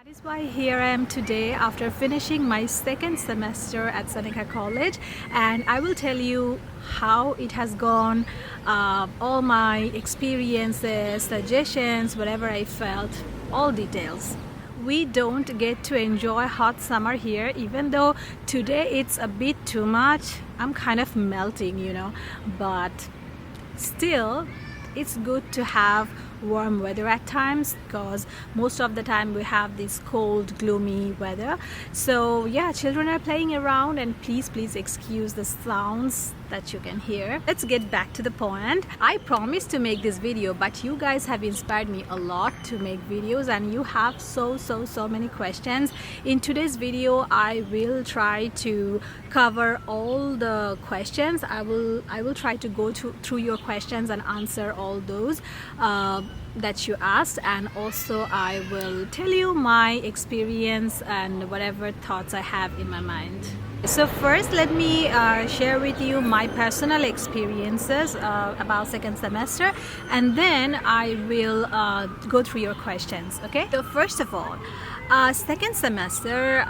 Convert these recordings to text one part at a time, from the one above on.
That is why here I am today after finishing my second semester at Seneca College, and I will tell you how it has gone, all my experiences, suggestions, whatever I felt, all details. We don't get to enjoy hot summer here, even though today it's a bit too much. I'm kind of melting, but still it's good to have warm weather at times, because most of the time we have this cold, gloomy weather. So yeah, children are playing around, and please excuse the sounds that you can hear. Let's get back to the point. I promised to make this video, but you guys have inspired me a lot to make videos, and you have so many questions. In today's video I will try to cover all the questions. I will try to go through your questions and answer all those that you asked, and also I will tell you my experience and whatever thoughts I have in my mind. So first, let me share with you my personal experiences about second semester, and then I will go through your questions. Okay, so first of all, second semester,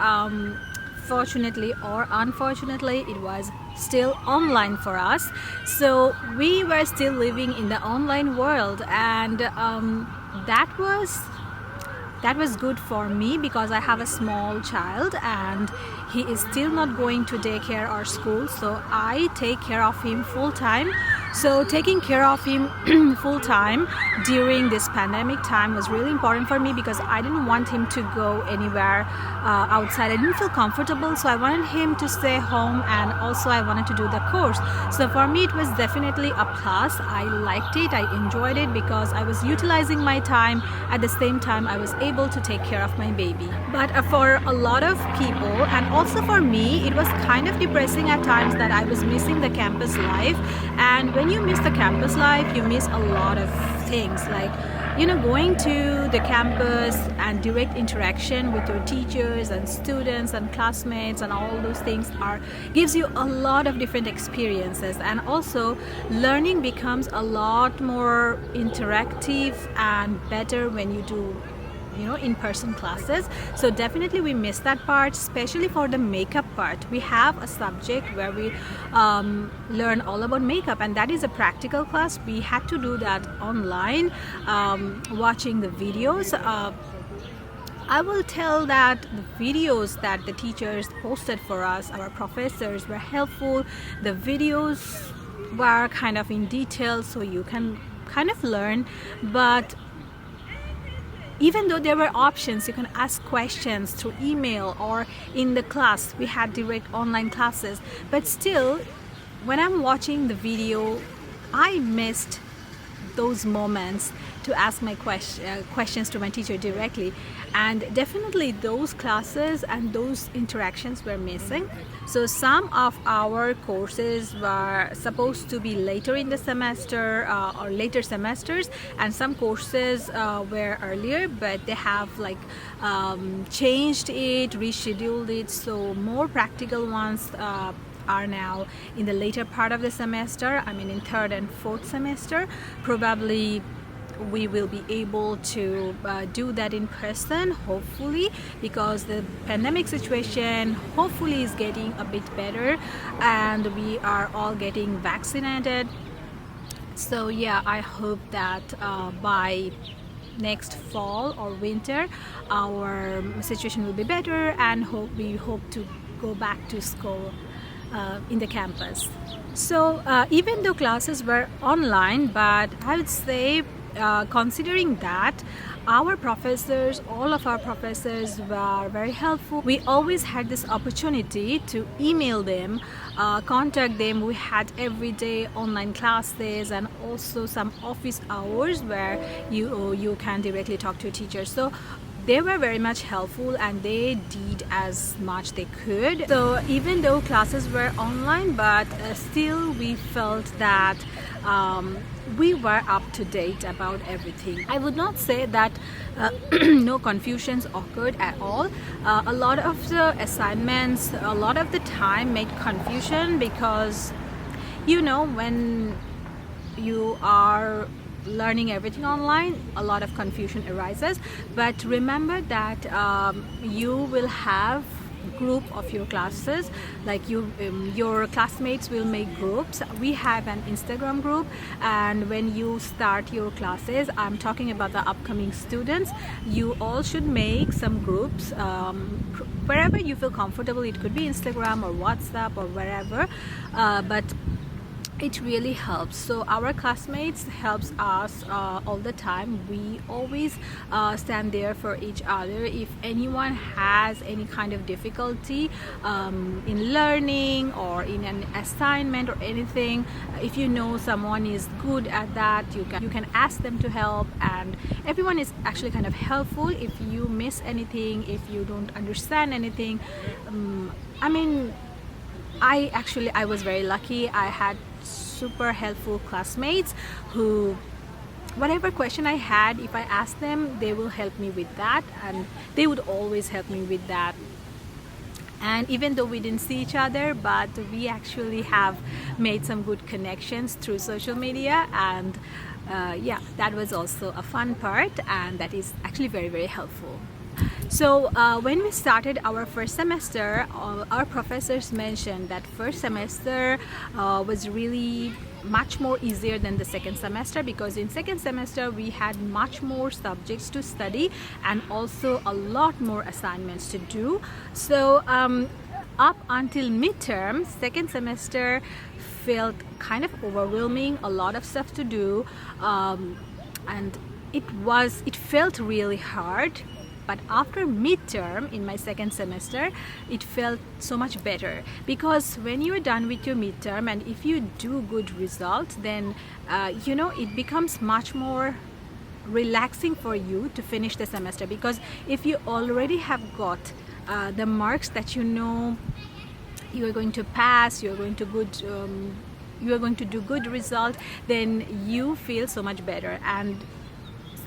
fortunately or unfortunately, it was still online for us. So we were still living in the online world, and that was good for me because I have a small child and he is still not going to daycare or school, so I take care of him full time. So taking care of him full time during this pandemic time was really important for me, because I didn't want him to go anywhere outside. I didn't feel comfortable, so I wanted him to stay home, and also I wanted to do the course. So for me it was definitely a plus. I liked it, I enjoyed it, because I was utilizing my time. At the same time I was able to take care of my baby. But for a lot of people, and also for me, it was kind of depressing at times that I was missing the campus life. And when you miss the campus life, you miss a lot of things, like going to the campus and direct interaction with your teachers and students and classmates, and all those things gives you a lot of different experiences. And also learning becomes a lot more interactive and better when you do in-person classes. So definitely we miss that part, especially for the makeup part. We have a subject where we learn all about makeup, and that is a practical class. We had to do that online, watching the videos. I will tell that the videos that the teachers posted for us, our professors, were helpful. The videos were kind of in detail, so you can kind of learn. But even though there were options, you can ask questions through email or in the class. We had direct online classes, but still, when I'm watching the video, I missed those moments to ask my questions to my teacher directly, and definitely those classes and those interactions were missing. So some of our courses were supposed to be later in the semester or later semesters, and some courses were earlier, but they have changed it, rescheduled it, so more practical ones are now in the later part of the semester. I mean in third and fourth semester. Probably we will be able to do that in person, hopefully, because the pandemic situation hopefully is getting a bit better and we are all getting vaccinated. So yeah, I hope that by next fall or winter our situation will be better, and we hope to go back to school in the campus. So even though classes were online, but I would say considering that, all of our professors were very helpful. We always had this opportunity to email them, contact them. We had everyday online classes, and also some office hours where you can directly talk to a teacher. So they were very much helpful, and they did as much they could. So even though classes were online, but still we felt that we were up to date about everything. I would not say that no confusions occurred at all. A lot of the assignments, a lot of the time made confusion, because when you are learning everything online, a lot of confusion arises. But remember that you will have group of your classes, like your classmates will make groups. We have an Instagram group, and when you start your classes, I'm talking about the upcoming students, you all should make some groups wherever you feel comfortable. It could be Instagram or WhatsApp or wherever, but it really helps. So our classmates helps us all the time. We always stand there for each other. If anyone has any kind of difficulty in learning or in an assignment or anything, if you know someone is good at that, you can ask them to help, and everyone is actually kind of helpful. If you miss anything, if you don't understand anything, I mean, I was very lucky. I had super helpful classmates who, whatever question I had, if I asked them, they will help me with that, and they would always help me with that. And even though we didn't see each other, but we actually have made some good connections through social media, and yeah, that was also a fun part, and that is actually very, very helpful. So when we started our first semester, our professors mentioned that first semester was really much more easier than the second semester, because in second semester we had much more subjects to study and also a lot more assignments to do. So up until midterm, second semester felt kind of overwhelming, a lot of stuff to do, and it felt really hard. But after midterm in my second semester, it felt so much better, because when you're done with your midterm and if you do good results, then you know, it becomes much more relaxing for you to finish the semester, because if you already have got the marks that you know you are going to pass, you are going to do good result, then you feel so much better. And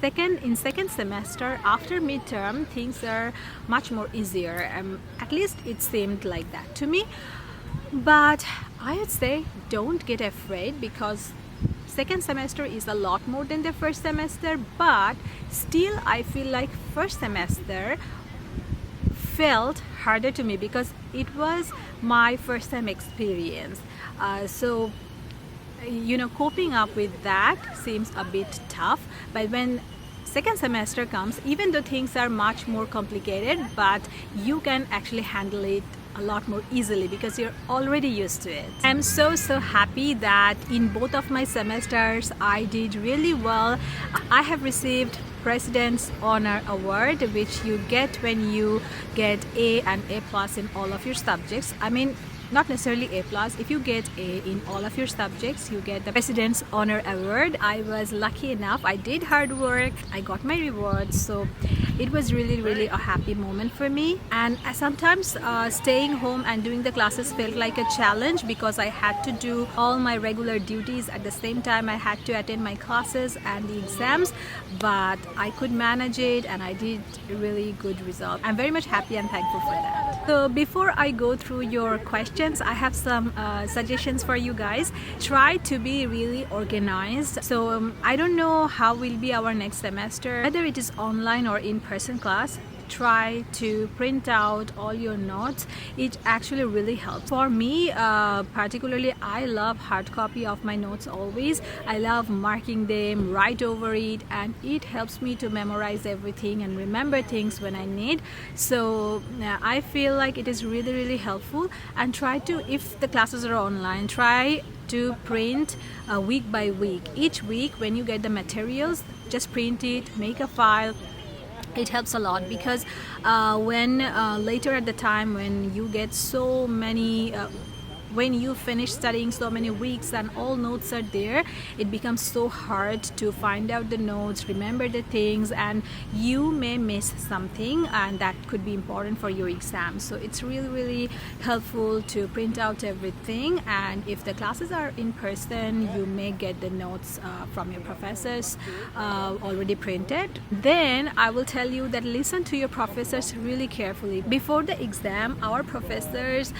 in second semester after midterm, things are much more easier. At least it seemed like that to me. But I would say don't get afraid, because second semester is a lot more than the first semester, but still I feel like first semester felt harder to me because it was my first time experience. So you know, coping up with that seems a bit tough. But when second semester comes, even though things are much more complicated, but you can actually handle it a lot more easily because you're already used to it. I'm so happy that in both of my semesters I did really well. I have received President's Honor Award, which you get when you get A and A plus in all of your subjects. I mean, not necessarily A plus. If you get A in all of your subjects, you get the President's Honor Award. I was lucky enough. I did hard work. I got my rewards. So it was really a happy moment for me. And sometimes staying home and doing the classes felt like a challenge, because I had to do all my regular duties at the same time. I had to attend my classes and the exams, but I could manage it and I did really good result. I'm very much happy and thankful for that. So before I go through your questions, I have some suggestions for you guys. Try to be really organized. So I don't know how will be our next semester, whether it is online or in-person class. Try to print out all your notes. It actually really helps. For me particularly, I love hard copy of my notes always. I love marking them, write over it, and it helps me to memorize everything and remember things when I need. So I feel like it is really helpful. And try to, if the classes are online, try to print week by week. Each week when you get the materials, just print it, make a file. It helps a lot, because when later at the time when you get so many when you finish studying so many weeks and all notes are there, it becomes so hard to find out the notes, remember the things, and you may miss something, and that could be important for your exam. So it's really helpful to print out everything. And if the classes are in person, you may get the notes from your professors already printed. Then I will tell you that listen to your professors really carefully. Before the exam, our professors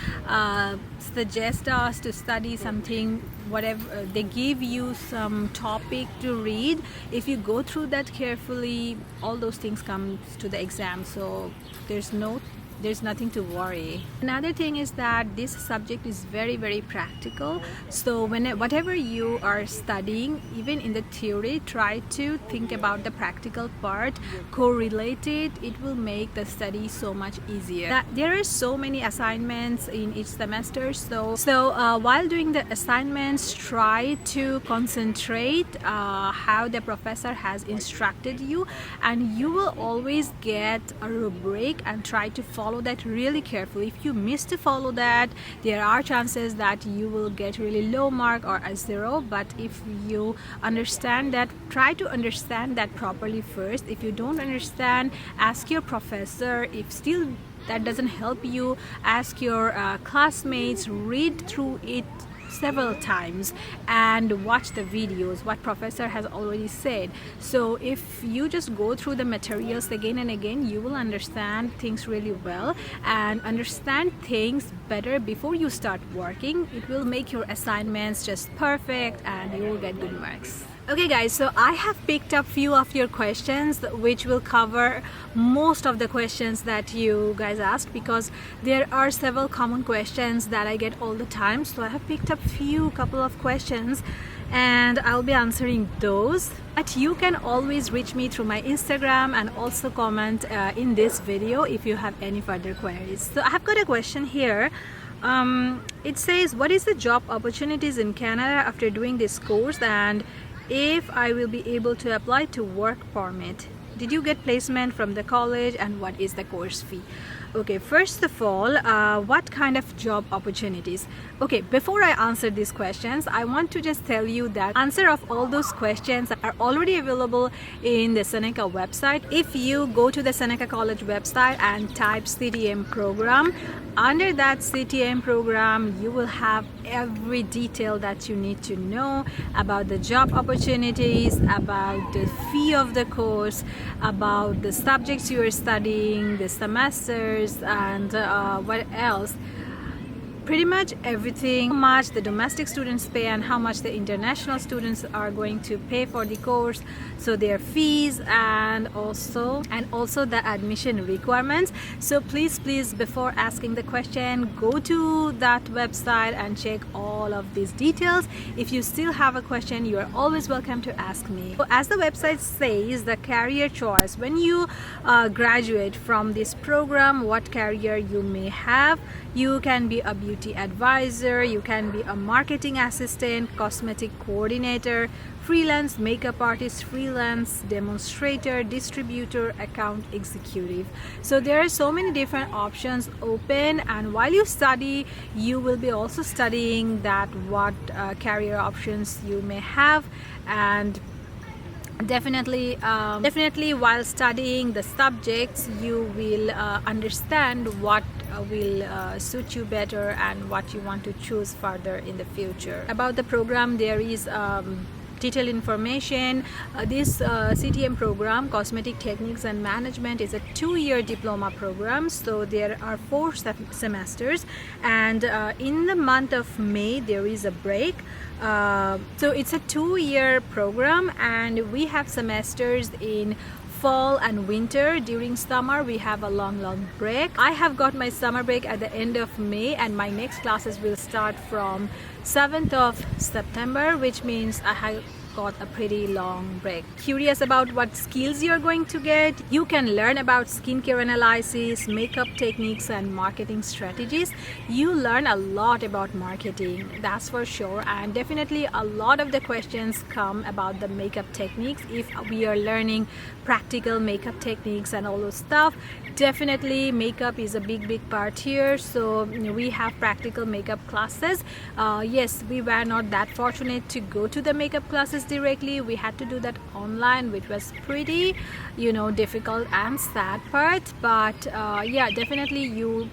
suggest suggest us to study something, whatever they give you some topic to read, if you go through that carefully, all those things come to the exam, so there's nothing to worry. Another thing is that this subject is very practical, so whatever you are studying, even in the theory, try to think about the practical part, correlate it. It will make the study so much easier. There are so many assignments in each semester, so while doing the assignments, try to concentrate how the professor has instructed you, and you will always get a rubric and try to follow that really carefully. If you miss to follow that, there are chances that you will get really low mark or a 0, but if you understand that, try to understand that properly first. If you don't understand, ask your professor. If still that doesn't help you, ask your classmates, read through it several times and watch the videos what professor has already said. So if you just go through the materials again and again, you will understand things really well and understand things better before you start working. It will make your assignments just perfect and you will get good marks. Okay guys, so I have picked up few of your questions which will cover most of the questions that you guys asked, because there are several common questions that I get all the time. So I have picked up couple of questions and I'll be answering those. But you can always reach me through my Instagram and also comment in this video if you have any further queries. So I have got a question here. It says, what is the job opportunities in Canada after doing this course, and if I will be able to apply to work permit? Did you get placement from the college, and what is the course fee? Okay, first of all, what kind of job opportunities? Okay, before I answer these questions, I want to just tell you that answer of all those questions are already available in the Seneca website. If you go to the Seneca College website and type CTM program, under that CTM program you will have every detail that you need to know about the job opportunities, about the fee of the course, about the subjects you are studying, the semesters, and what else, pretty much everything. How much the domestic students pay and how much the international students are going to pay for the course, so their fees, and also the admission requirements. So please before asking the question, go to that website and check all of these details. If you still have a question, you are always welcome to ask me. So as the website says, the career choice, when you graduate from this program, what career you may have. You can be a beauty advisor, you can be a marketing assistant, cosmetic coordinator, freelance makeup artist, freelance demonstrator, distributor, account executive. So there are so many different options open, and while you study, you will be also studying that what career options you may have. And definitely while studying the subjects, you will understand what will suit you better and what you want to choose further in the future. About the program, there is detailed information. This CTM program, Cosmetic Techniques and Management, is a 2-year diploma program. So there are 4 semesters, and in the month of May there is a break. So it's a 2-year program, and we have semesters in fall and winter. During summer we have a long break. I have got my summer break at the end of May, and my next classes will start from 7th of September, which means I have got a pretty long break. Curious about what skills you're going to get? You can learn about skincare analysis, makeup techniques, and marketing strategies. You learn a lot about marketing, that's for sure, and definitely a lot of the questions come about the makeup techniques. If we are learning practical makeup techniques and all those stuff, definitely makeup is a big part here. So we have practical makeup classes. Yes, we were not that fortunate to go to the makeup classes directly. We had to do that online, which was pretty difficult and sad part. But yeah, definitely you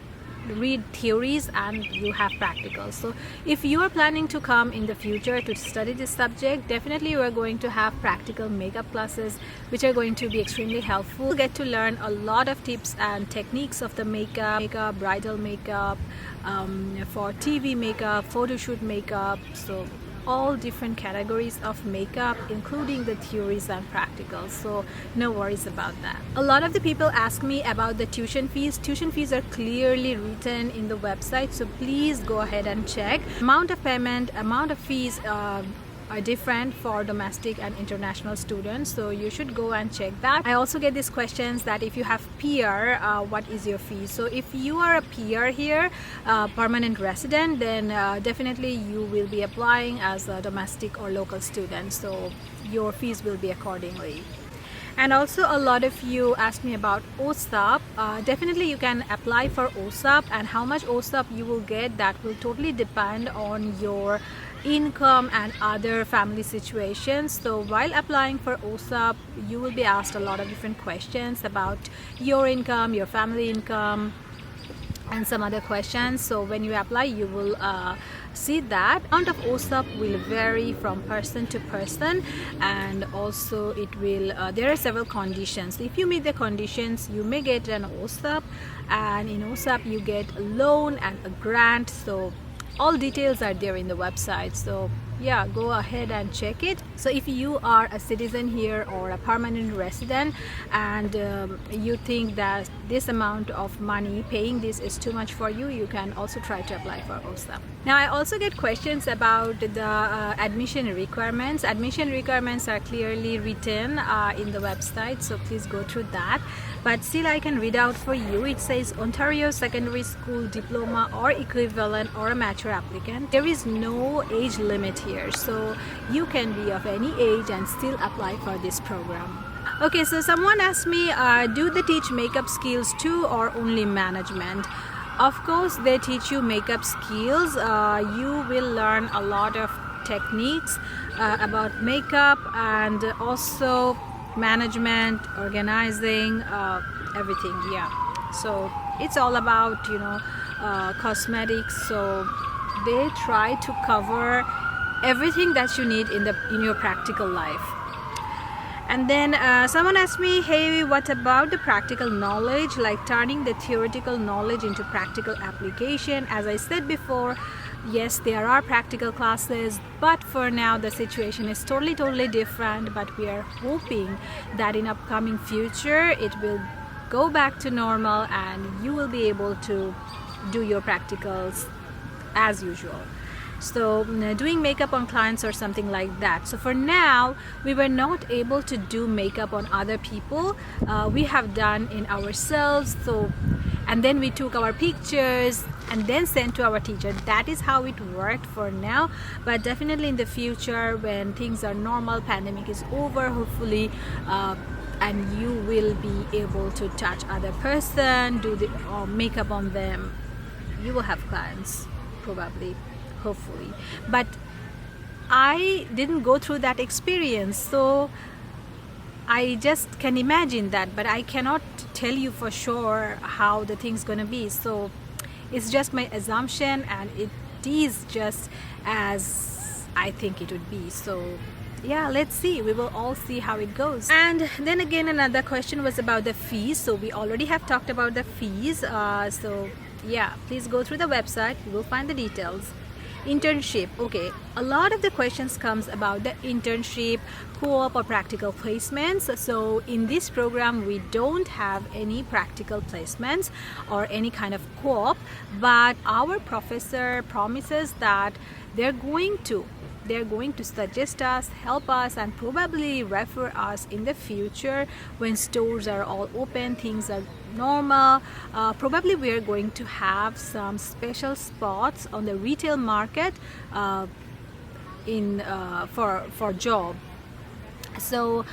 read theories and you have practicals. So if you are planning to come in the future to study this subject, definitely you are going to have practical makeup classes which are going to be extremely helpful. You'll get to learn a lot of tips and techniques of the makeup, bridal makeup, for TV makeup, photo shoot makeup, so all different categories of makeup, including the theories and practicals, so no worries about that. A lot of the people ask me about the tuition fees. Tuition fees are clearly written in the website, so please go ahead and check. Amount of payment, amount of fees are different for domestic and international students, so you should go and check that. I also get these questions that if you have PR, what is your fee? So if you are a PR here, permanent resident, then definitely you will be applying as a domestic or local student, so your fees will be accordingly. And also a lot of you asked me about OSAP. Definitely you can apply for OSAP, and how much OSAP you will get, that will totally depend on your income and other family situations. So while applying for OSAP, you will be asked a lot of different questions about your income, your family income, and some other questions. So when you apply, you will see that amount of OSAP will vary from person to person, and also it will there are several conditions. If you meet the conditions, you may get an OSAP, and in OSAP you get a loan and a grant. So all details are there in the website, so yeah, go ahead and check it. So if you are a citizen here or a permanent resident, and you think that this amount of money paying this is too much for you, you can also try to apply for OSAP. Now I also get questions about the admission requirements. Admission requirements are clearly written in the website, so please go through that. But still I can read out for you. It says Ontario Secondary School Diploma or equivalent or a mature applicant. There is no age limit here, so you can be of any age and still apply for this program. Okay, so someone asked me, do they teach makeup skills too or only management? Of course they teach you makeup skills. You will learn a lot of techniques about makeup, and also management, organizing, everything. Yeah, so it's all about, you know, cosmetics. So they try to cover everything that you need in your practical life. And then someone asked me, hey, what about the practical knowledge, like turning the theoretical knowledge into practical application? As I said before, yes, there are practical classes, but for now the situation is totally different. But we are hoping that in upcoming future it will go back to normal and you will be able to do your practicals as usual. So doing makeup on clients or something like that. So for now we were not able to do makeup on other people. We have done in ourselves. So, and then we took our pictures and then sent to our teacher. That is how it worked for now. But definitely in the future, when things are normal, pandemic is over hopefully, and you will be able to touch other person, do the makeup on them, you will have clients probably, hopefully. But I didn't go through that experience, so I just can imagine that, but I cannot tell you for sure how the thing's gonna be. So it's just my assumption, and it is just as I think it would be. So yeah, let's see, we will all see how it goes. And then again, another question was about the fees. So we already have talked about the fees, so yeah, please go through the website, you will find the details. Internship, okay, a lot of the questions comes about the internship, co-op or practical placements. So in this program we don't have any practical placements or any kind of co-op, but our professor promises that they're going to suggest us, help us, and probably refer us in the future when stores are all open, things are normal. Probably we are going to have some special spots on the retail market for job. So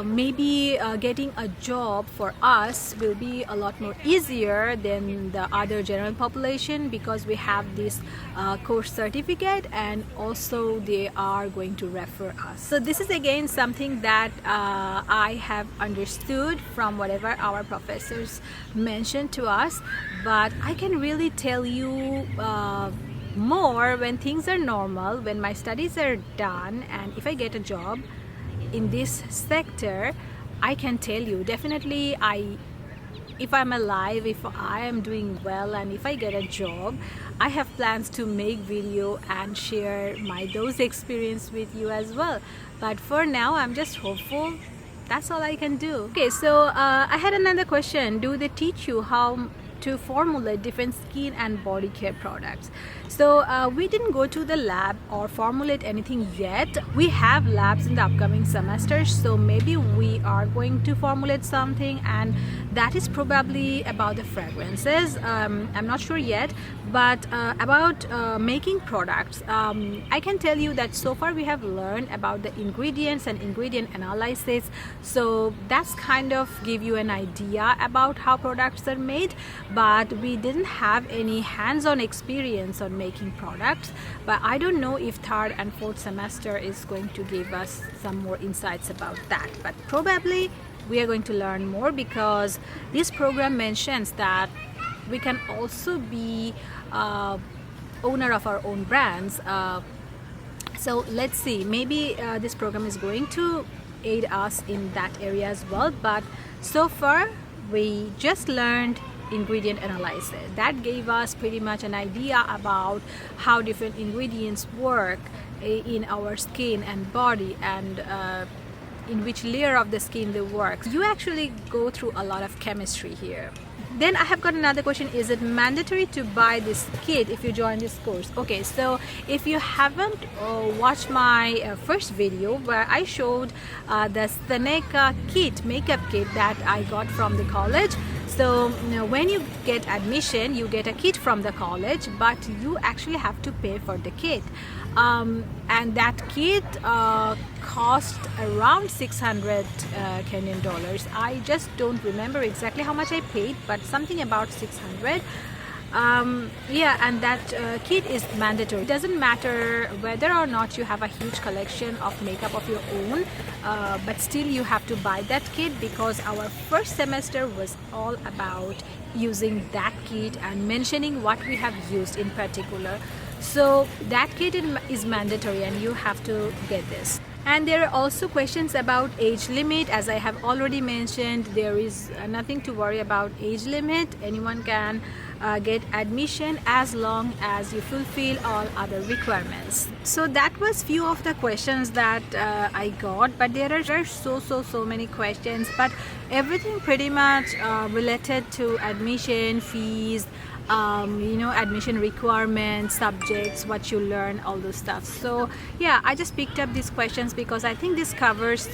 maybe getting a job for us will be a lot more easier than the other general population, because we have this course certificate, and also they are going to refer us. So this is again something that I have understood from whatever our professors mentioned to us, but I can really tell you more when things are normal, when my studies are done, and if I get a job in this sector. I can tell you definitely, if I'm alive, if I am doing well, and if I get a job, I have plans to make video and share those experience with you as well. But for now, I'm just hopeful. That's all I can do. Okay, so I had another question. Do they teach you how to formulate different skin and body care products? So we didn't go to the lab or formulate anything yet. We have labs in the upcoming semester, so maybe we are going to formulate something, and that is probably about the fragrances. I'm not sure yet, but about making products, I can tell you that so far we have learned about the ingredients and ingredient analysis, so that's kind of give you an idea about how products are made, but we didn't have any hands-on experience on making products. But I don't know if third and fourth semester is going to give us some more insights about that, but probably we are going to learn more, because this program mentions that we can also be owner of our own brands. So let's see, maybe this program is going to aid us in that area as well. But so far we just learned ingredient analysis. That gave us pretty much an idea about how different ingredients work in our skin and body, and in which layer of the skin they work. You actually go through a lot of chemistry here. Then I have got another question. Is it mandatory to buy this kit if you join this course? Okay, so if you haven't watched my first video where I showed the Seneca kit, makeup kit that I got from the college. So when you get admission, you get a kit from the college, but you actually have to pay for the kit. And that kit cost around 600 Kenyan dollars. I just don't remember exactly how much I paid, but something about 600. Yeah, and that kit is mandatory. It doesn't matter whether or not you have a huge collection of makeup of your own, but still you have to buy that kit, because our first semester was all about using that kit and mentioning what we have used in particular. So that kit is mandatory, and you have to get this. And there are also questions about age limit. As I have already mentioned, there is nothing to worry about age limit. Anyone can get admission as long as you fulfill all other requirements. So that was few of the questions that I got, but there are so many questions, but everything pretty much related to admission, fees, admission requirements, subjects, what you learn, all those stuff. So yeah, I just picked up these questions because I think this covers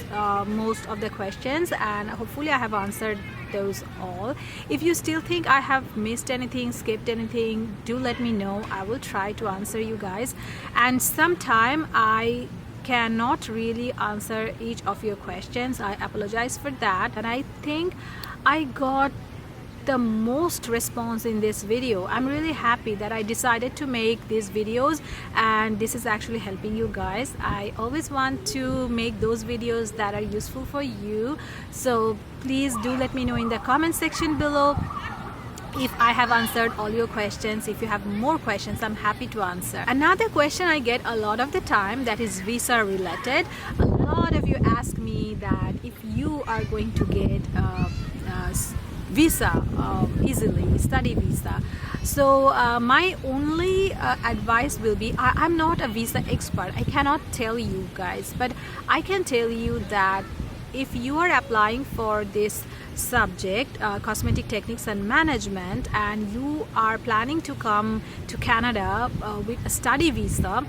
most of the questions, and hopefully I have answered those all. If you still think I have missed anything, skipped anything, do let me know. I will try to answer you guys, and sometime I cannot really answer each of your questions. I apologize for that, and I think I got the most response in this video. I'm really happy that I decided to make these videos, and this is actually helping you guys. I always want to make those videos that are useful for you, so please do let me know in the comment section below if I have answered all your questions. If you have more questions, I'm happy to answer. Another question I get a lot of the time, that is visa related. A lot of you ask me that if you are going to get visa easily, study visa. So my only advice will be, I'm not a visa expert, I cannot tell you guys, but I can tell you that if you are applying for this subject, cosmetic techniques and management, and you are planning to come to Canada with a study visa,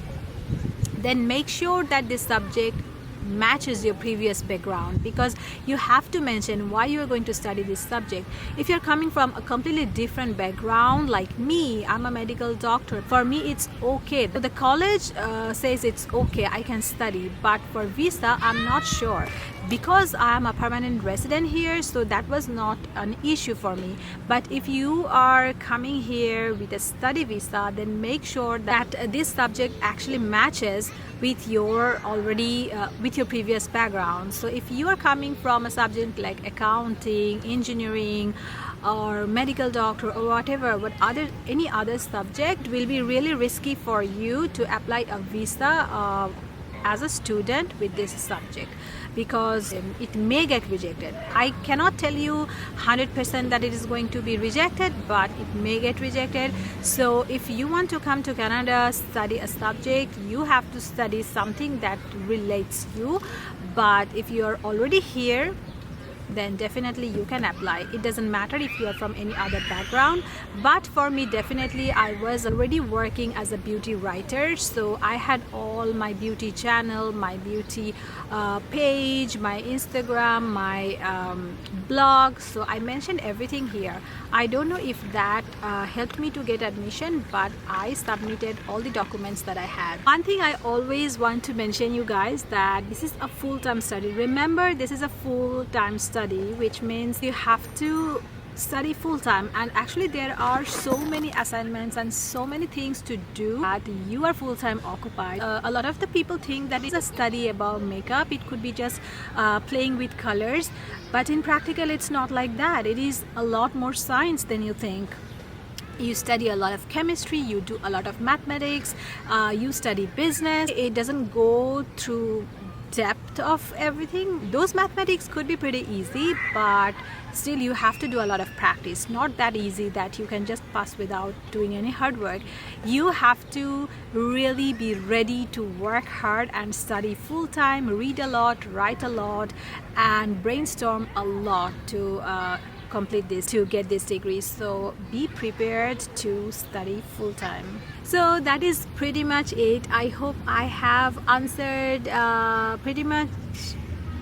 then make sure that this subject matches your previous background, because you have to mention why you are going to study this subject. If you're coming from a completely different background, like me, I'm a medical doctor, for me it's okay. So the college says it's okay, I can study, but for visa I'm not sure. because I am a permanent resident here, so that was not an issue for me. But if you are coming here with a study visa, then make sure that this subject actually matches with your with your previous background. So if you are coming from a subject like accounting, engineering, or medical doctor, or whatever, but any other subject will be really risky for you to apply a visa as a student with this subject, because it may get rejected. I cannot tell you 100% that it is going to be rejected, but it may get rejected. So if you want to come to Canada, study a subject, you have to study something that relates you. But if you are already here, then definitely you can apply. It doesn't matter if you are from any other background. But for me, definitely I was already working as a beauty writer, so I had all my beauty channel, my beauty page, my Instagram, my blog, so I mentioned everything here. I don't know if that helped me to get admission, but I submitted all the documents that I had. One thing I always want to mention, you guys, that this is a full-time study. Remember, this is a full-time study, which means you have to study full-time, and actually there are so many assignments and so many things to do that you are full-time occupied. A lot of the people think that it's a study about makeup, it could be just playing with colors, but in practical it's not like that. It is a lot more science than you think. You study a lot of chemistry, you do a lot of mathematics, you study business. It doesn't go through depth of everything. Those mathematics could be pretty easy, but still you have to do a lot of practice. Not that easy that you can just pass without doing any hard work. You have to really be ready to work hard and study full-time, read a lot, write a lot, and brainstorm a lot to complete this, to get this degree. So be prepared to study full-time. So that is pretty much it. I hope I have answered pretty much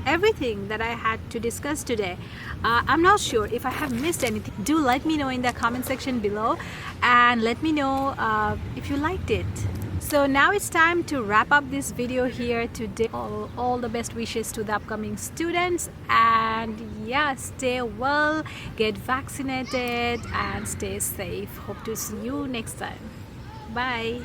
everything that I had to discuss today. I'm not sure if I have missed anything. Do let me know in the comment section below, and let me know if you liked it. So now it's time to wrap up this video here today. All the best wishes to the upcoming students, and yeah, stay well, get vaccinated, and stay safe. Hope to see you next time. Bye.